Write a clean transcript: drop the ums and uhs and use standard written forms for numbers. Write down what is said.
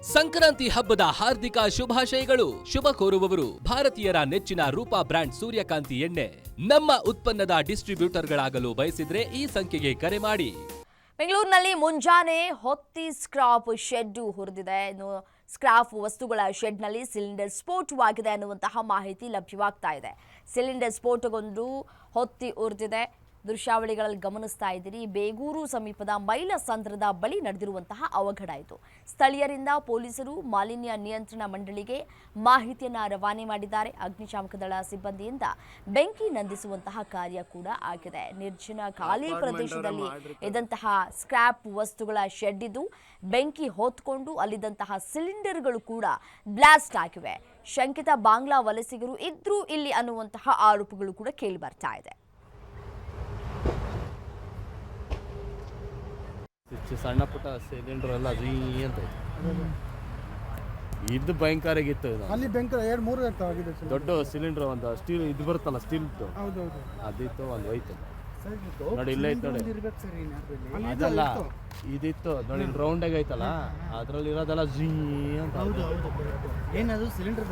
ಸಂಕ್ರಾಂತಿ ಹಬ್ಬದ ಹಾರ್ದಿಕ ಶುಭಾಶಯಗಳು. ಶುಭ ಕೋರುವವರು ಭಾರತೀಯರ ನೆಚ್ಚಿನ ರೂಪಾ ಬ್ರ್ಯಾಂಡ್ ಸೂರ್ಯಕಾಂತಿ ಎಣ್ಣೆ. ನಮ್ಮ ಉತ್ಪನ್ನದ ಡಿಸ್ಟ್ರಿಬ್ಯೂಟರ್ಗಳಾಗಲು ಬಯಸಿದ್ರೆ ಈ ಸಂಖ್ಯೆಗೆ ಕರೆ ಮಾಡಿ. ಬೆಂಗಳೂರಿನಲ್ಲಿ ಮುಂಜಾನೆ ಹೊತ್ತಿ ಸ್ಕ್ರಾಪ್ ಶೆಡ್ ಹುರಿದಿದೆ. ಸ್ಕ್ರಾಪ್ ವಸ್ತುಗಳ ಶೆಡ್ನಲ್ಲಿ ಸಿಲಿಂಡರ್ ಸ್ಫೋಟವಾಗಿದೆ ಅನ್ನುವಂತಹ ಮಾಹಿತಿ ಲಭ್ಯವಾಗ್ತಾ ಇದೆ. ಸಿಲಿಂಡರ್ ಸ್ಫೋಟಗೊಂಡು ಹೊತ್ತಿ ಉರಿದಿದೆ. ದೃಶ್ಯಾವಳಿಗಳಲ್ಲಿ ಗಮನಿಸ್ತಾ ಇದ್ದೀರಿ. ಬೇಗೂರು ಸಮೀಪದ ಮೈಲಸಂದ್ರದ ಬಳಿ ನಡೆದಿರುವಂತಹ ಅವಘಡ ಇದು. ಸ್ಥಳೀಯರಿಂದ ಪೊಲೀಸರು ಮಾಲಿನ್ಯ ನಿಯಂತ್ರಣ ಮಂಡಳಿಗೆ ಮಾಹಿತಿಯನ್ನು ರವಾನೆ ಮಾಡಿದ್ದಾರೆ. ಅಗ್ನಿಶಾಮಕ ದಳ ಸಿಬ್ಬಂದಿಯಿಂದ ಬೆಂಕಿ ನಂದಿಸುವಂತಹ ಕಾರ್ಯ ಕೂಡ ಆಗಿದೆ. ನಿರ್ಜನ ಖಾಲಿ ಪ್ರದೇಶದಲ್ಲಿ ಇದ್ದಂತಹ ಸ್ಕ್ರಾಪ್ ವಸ್ತುಗಳ ಶೆಡ್ ಇದ್ದು ಬೆಂಕಿ ಹೊತ್ಕೊಂಡು ಅಲ್ಲಿದ್ದಂತಹ ಸಿಲಿಂಡರ್ಗಳು ಕೂಡ ಬ್ಲಾಸ್ಟ್ ಆಗಿವೆ. ಶಂಕಿತ ಬಾಂಗ್ಲಾ ವಲಸಿಗರು ಇದ್ರು ಇಲ್ಲಿ ಅನ್ನುವಂತಹ ಆರೋಪಗಳು ಕೂಡ ಕೇಳಿ ಬರ್ತಾ ಇದೆ. ಸಣ್ಣ ಪುಟ್ಟ ಸಿಲಿಂಡರ್ ಎಲ್ಲ ಅಂತ ಇದು ಭಯಂಕರ ಆಗಿತ್ತು. ಅಲ್ಲಿ ಭಯಂಕರ 2-3 ಇರ್ತಾವೆ. ದೊಡ್ಡ ಸಿಲಿಂಡರ್ ಒಂದು ಸ್ಟೀಲ್ ಇದು ಬರುತ್ತಲ್ಲ ಸ್ಟೀಲ್ ಅದಿತ್ತು, ಒಂದು ಹೋಯ್ತು ನೋಡಿ. ಇಲ್ಲೇ ಇತ್ತು ನೋಡಿ, ಅದಲ್ಲ ಇದಿತ್ತು ನೋಡಿ, ರೌಂಡ್ ಆಗಿ ಐತಲ್ಲ ಅದ್ರಲ್ಲಿ ಇರೋದೆಲ್ಲ ಜೀ ಅಂತ. ಏನದು ಸಿಲಿಂಡರ್